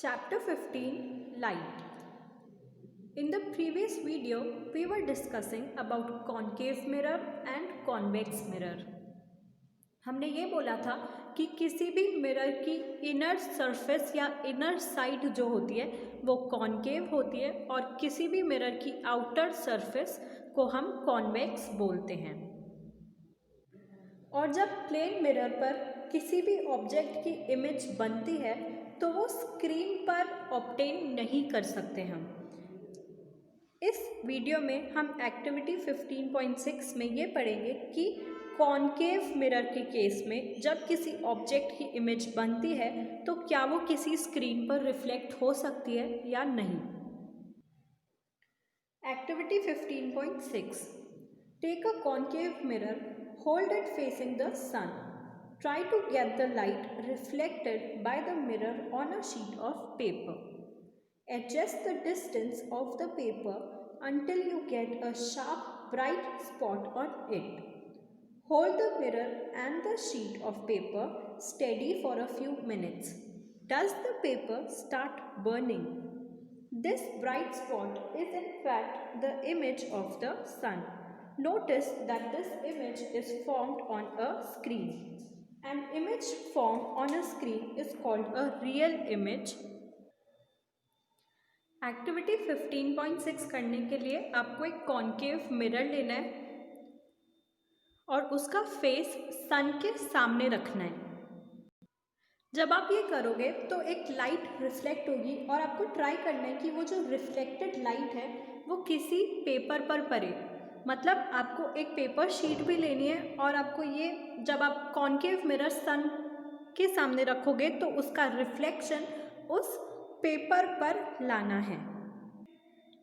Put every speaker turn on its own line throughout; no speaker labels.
Chapter 15 Light. In the previous video, we were discussing about concave mirror and convex mirror. हमने ये बोला था कि किसी भी मिरर की इनर सरफेस या इनर साइड जो होती है वो कॉन्केव होती है और किसी भी मिरर की आउटर सरफेस को हम कॉन्वेक्स बोलते हैं। और जब प्लेन मिरर पर किसी भी ऑब्जेक्ट की इमेज बनती है तो वो स्क्रीन पर ऑब्टेन नहीं कर सकते हम। इस वीडियो में हम एक्टिविटी 15.6 में ये पढ़ेंगे कि कॉन्केव मिरर के केस में जब किसी ऑब्जेक्ट की इमेज बनती है तो क्या वो किसी स्क्रीन पर रिफ्लेक्ट हो सकती है या नहीं। Activity 15.6 take a concave mirror, hold it facing the sun. Try to get the light reflected by the mirror on a sheet of paper. Adjust the distance of the paper until you get a sharp, bright spot on it. Hold the mirror and the sheet of paper steady for a few minutes. Does the paper start burning? This bright spot is in fact the image of the sun. Notice that this image is formed on a screen. An image formed on a screen is called a real image. Activity 15.6 करने के लिए आपको एक concave mirror लेना है और उसका face सन के सामने रखना है। जब आप ये करोगे तो एक लाइट रिफ्लेक्ट होगी और आपको ट्राई करना है कि वो जो रिफ्लेक्टेड लाइट है वो किसी पेपर पर पड़े। मतलब आपको एक पेपर शीट भी लेनी है और आपको ये जब आप कॉन्केव मिरर सन के सामने रखोगे तो उसका रिफ्लेक्शन उस पेपर पर लाना है।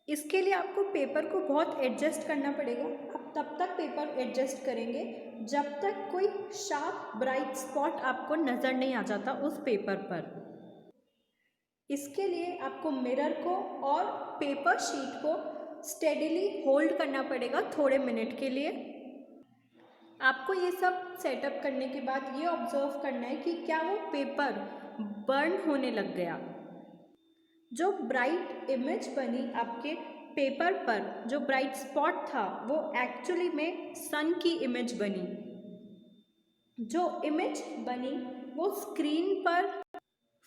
इसके लिए आपको पेपर को बहुत एडजस्ट करना पड़ेगा। आप तब तक पेपर एडजस्ट करेंगे जब तक कोई शार्प ब्राइट स्पॉट आपको नज़र नहीं आ जाता उस पेपर पर। इसके लिए आपको मिरर को और पेपर शीट को स्टेडीली होल्ड करना पड़ेगा थोड़े मिनट के लिए। आपको ये सब सेटअप करने के बाद ये ऑब्जर्व करना है कि क्या वो पेपर बर्न होने लग गया। जो ब्राइट इमेज बनी आपके पेपर पर, जो ब्राइट स्पॉट था वो एक्चुअली में सन की इमेज बनी। जो इमेज बनी वो स्क्रीन पर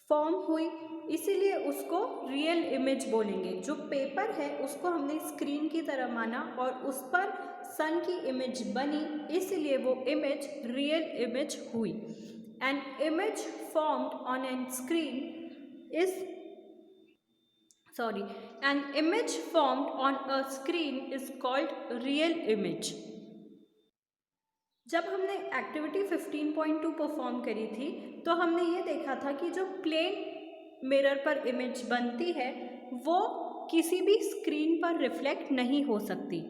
फॉर्म हुई, इसीलिए उसको रियल इमेज बोलेंगे। जो पेपर है उसको हमने स्क्रीन की तरह माना और उस पर सन की इमेज बनी, इसलिए वो इमेज रियल इमेज हुई। An image formed on an screen is an image formed on a screen is called real image. जब हमने एक्टिविटी 15.2 परफॉर्म करी थी तो हमने ये देखा था कि जो प्लेन मिरर पर इमेज बनती है वो किसी भी स्क्रीन पर रिफ्लेक्ट नहीं हो सकती।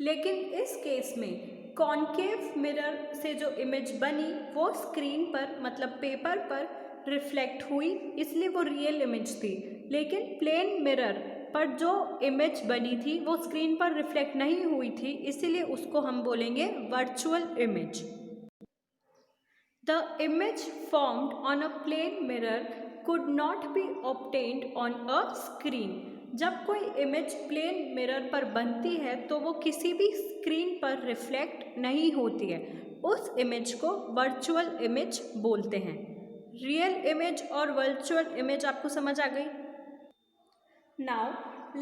लेकिन इस केस में कॉन्केव मिरर से जो इमेज बनी वो स्क्रीन पर मतलब पेपर पर रिफ्लेक्ट हुई, इसलिए वो रियल इमेज थी। लेकिन प्लेन मिरर पर जो इमेज बनी थी वो स्क्रीन पर रिफ्लेक्ट नहीं हुई थी, इसीलिए उसको हम बोलेंगे virtual image. The image formed on a plane mirror could not be obtained on a screen. जब कोई इमेज प्लेन मिरर पर बनती है तो वो किसी भी स्क्रीन पर रिफ्लेक्ट नहीं होती है। उस इमेज को वर्चुअल इमेज बोलते हैं। रियल इमेज और वर्चुअल इमेज आपको समझ आ गई? Now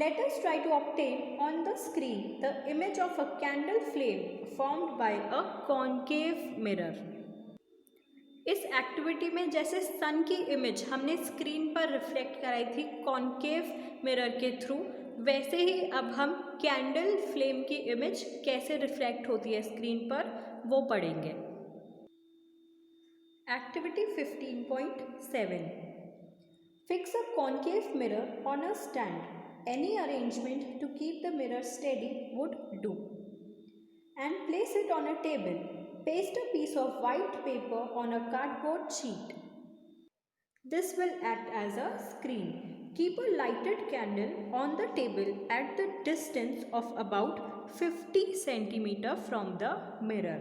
let us try to obtain on the screen the image of a candle flame formed by a concave mirror. इस एक्टिविटी में जैसे सन की इमेज हमने स्क्रीन पर रिफ्लेक्ट कराई थी कॉन्केव मिरर के थ्रू, वैसे ही अब हम कैंडल फ्लेम की इमेज कैसे रिफ्लेक्ट होती है स्क्रीन पर वो पढ़ेंगे। Activity 15.7 Fix a concave mirror on a stand. Any arrangement to keep the mirror steady would do. And place it on a table. Paste a piece of white paper on a cardboard sheet. This will act as a screen. Keep a lighted candle on the table at the distance of about 50 cm from the mirror.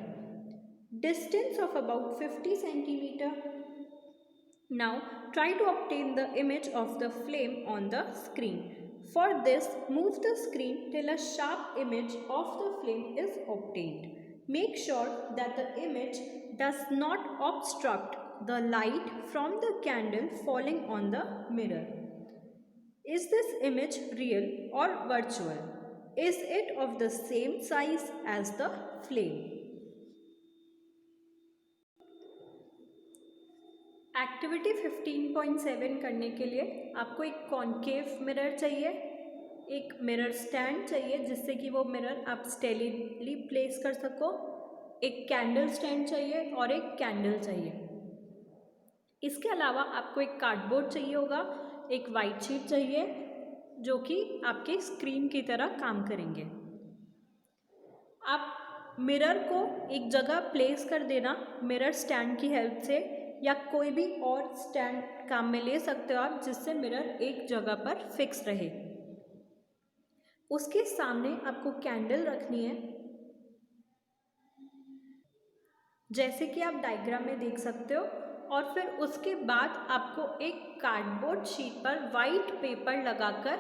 Distance of about 50 cm. Now try to obtain the image of the flame on the screen. For this, move the screen till a sharp image of the flame is obtained. Make sure that the image does not obstruct the light from the candle falling on the mirror. Is this image real or virtual? Is it of the same size as the flame? Activity 15.7 करने के लिए आपको एक concave mirror चाहिए, एक mirror stand चाहिए जिससे कि वो मिरर आप स्टेडीली प्लेस कर सको, एक कैंडल स्टैंड चाहिए और एक कैंडल चाहिए। इसके अलावा आपको एक कार्डबोर्ड चाहिए होगा, एक वाइट शीट चाहिए जो कि आपके स्क्रीन की तरह काम करेंगे। आप मिरर को एक जगह प्लेस कर देना मिरर स्टैंड की हेल्प से, या कोई भी और स्टैंड काम में ले सकते हो आप जिससे मिरर एक जगह पर फिक्स रहे। उसके सामने आपको कैंडल रखनी है, जैसे कि आप डायग्राम में देख सकते हो, और फिर उसके बाद आपको एक कार्डबोर्ड शीट पर वाइट पेपर लगाकर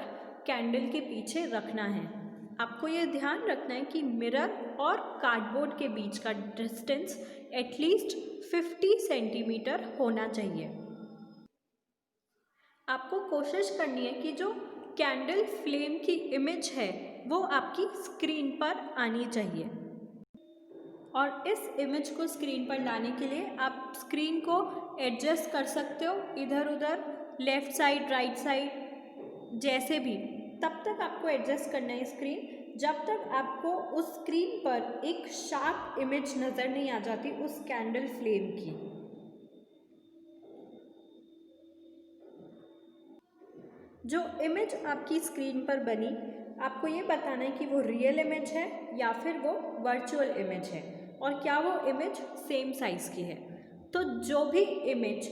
कैंडल के पीछे रखना है। आपको यह ध्यान रखना है कि मिरर और कार्डबोर्ड के बीच का डिस्टेंस एटलीस्ट 50 सेंटीमीटर होना चाहिए। आपको कोशिश करनी है कि जो कैंडल फ्लेम की इमेज है वो आपकी स्क्रीन पर आनी चाहिए, और इस इमेज को स्क्रीन पर लाने के लिए आप स्क्रीन को एडजस्ट कर सकते हो इधर उधर, लेफ़्ट साइड राइट साइड, जैसे भी। तब तक आपको एडजस्ट करना है स्क्रीन जब तक आपको उस स्क्रीन पर एक शार्प इमेज नज़र नहीं आ जाती उस कैंडल फ्लेम की। जो इमेज आपकी स्क्रीन पर बनी, आपको ये बताना है कि वो रियल इमेज है या फिर वो वर्चुअल इमेज है, और क्या वो इमेज सेम साइज़ की है। तो जो भी इमेज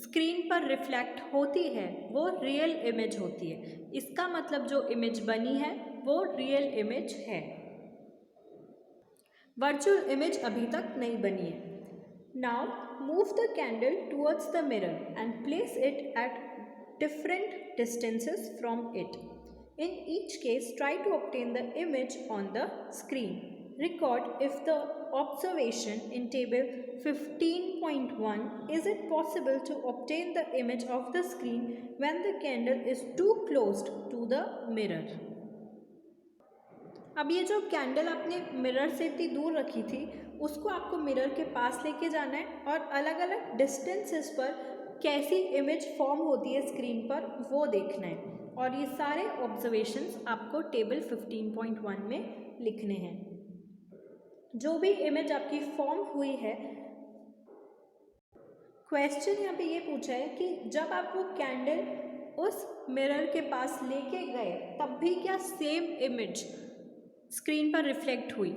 स्क्रीन पर रिफ्लेक्ट होती है वो रियल इमेज होती है। इसका मतलब जो इमेज बनी है वो रियल इमेज है, वर्चुअल इमेज अभी तक नहीं बनी है। Now move the candle towards the mirror and place it at different distances from it. In each case, try to obtain the image on the screen. Record if the observation in table 15.1 is it possible to obtain the image of the screen when the candle is too close to the mirror. अब ये जो candle आपने mirror से इतनी दूर रखी थी उसको आपको मिरर के पास लेके जाना है, और अलग अलग डिस्टेंसेस पर कैसी इमेज फॉर्म होती है स्क्रीन पर वो देखना है। और ये सारे ऑब्जर्वेशंस आपको टेबल 15.1 में लिखने हैं। जो भी इमेज आपकी फॉर्म हुई है, क्वेश्चन यहाँ पे ये पूछा है कि जब आप वो कैंडल उस मिरर के पास लेके गए तब भी क्या सेम इमेज स्क्रीन पर रिफ्लेक्ट हुई।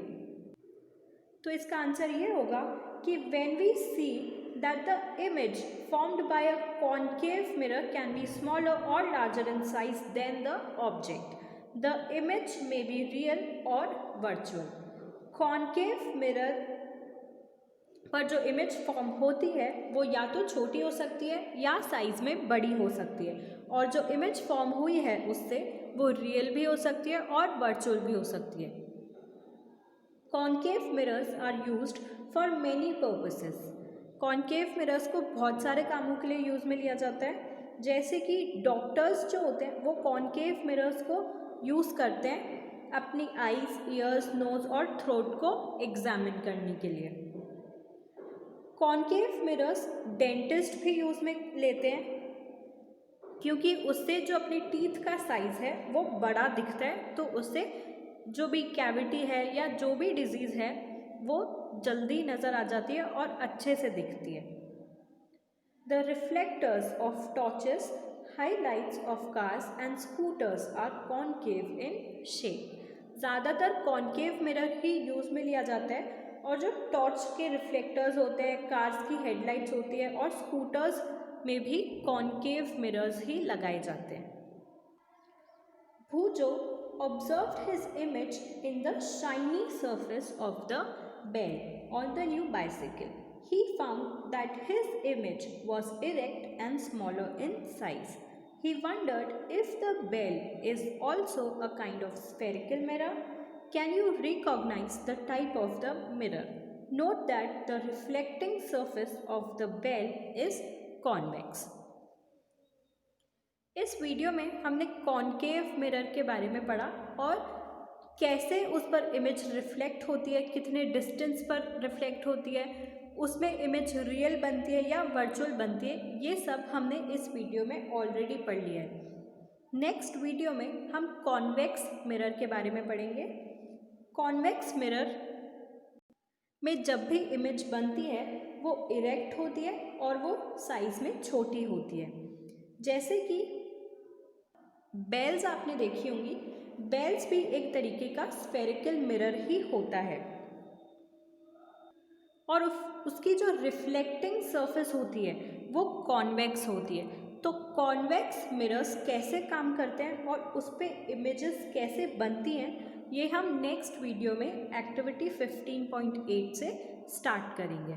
तो इसका आंसर ये होगा कि when we see that the image formed by a concave mirror can be smaller or larger in size than the object, the image may be real or virtual. Concave mirror पर जो image form होती है वो या तो छोटी हो सकती है या साइज में बड़ी हो सकती है, और जो इमेज फॉर्म हुई है उससे वो रियल भी हो सकती है और वर्चुअल भी हो सकती है। Concave mirrors are used for many purposes. Concave mirrors को बहुत सारे कामों के लिए यूज़ में लिया जाता है, जैसे कि डॉक्टर्स जो होते हैं वो कॉन्केव मिरर्स को यूज़ करते हैं अपनी आईज, ईयर्स, नोज़ और थ्रोट को एग्जामिन करने के लिए। कॉन्केव मिरर्स डेंटिस्ट भी यूज़ में लेते हैं क्योंकि उससे जो अपनी टीथ का साइज़ है वो बड़ा दिखता है, तो उससे जो भी कैविटी है या जो भी डिजीज़ है वो जल्दी नज़र आ जाती है और अच्छे से दिखती है। The reflectors of torches, highlights of cars and scooters are concave in shape. ज़्यादातर कॉन्केव मिरर ही यूज़ में लिया जाता है, और जो टॉर्च के रिफ्लेक्टर्स होते हैं, कार्स की हेडलाइट्स होती है और स्कूटर्स में भी कॉन्केव मिरर्स ही लगाए जाते हैं। भूजो observed his image in the shiny surface of the bed on the new bicycle. he found that his image was erect and smaller in size. He wondered if the bell is also a kind of spherical mirror. Can you recognize the type of the mirror? Note that the reflecting surface of the bell is convex. इस video में हमने concave mirror के बारे में पढ़ा और कैसे उस पर इमेज रिफ्लेक्ट होती है, कितने डिस्टेंस पर रिफ्लेक्ट होती है, उसमें इमेज रियल बनती है या वर्चुअल बनती है, ये सब हमने इस वीडियो में ऑलरेडी पढ़ लिया है। नेक्स्ट वीडियो में हम कॉन्वेक्स मिरर के बारे में पढ़ेंगे। कॉन्वेक्स मिरर में जब भी इमेज बनती है वो इरेक्ट होती है और वो साइज में छोटी होती है। जैसे कि बेल्स आपने देखी होंगी, बेल्स भी एक तरीके का स्फेरिकल मिरर ही होता है और उसकी जो रिफ्लेक्टिंग सरफेस होती है वो कॉन्वेक्स होती है। तो कॉन्वेक्स मिरर्स कैसे काम करते हैं और उस पर इमेजेस कैसे बनती हैं, ये हम नेक्स्ट वीडियो में एक्टिविटी 15.8 से स्टार्ट करेंगे।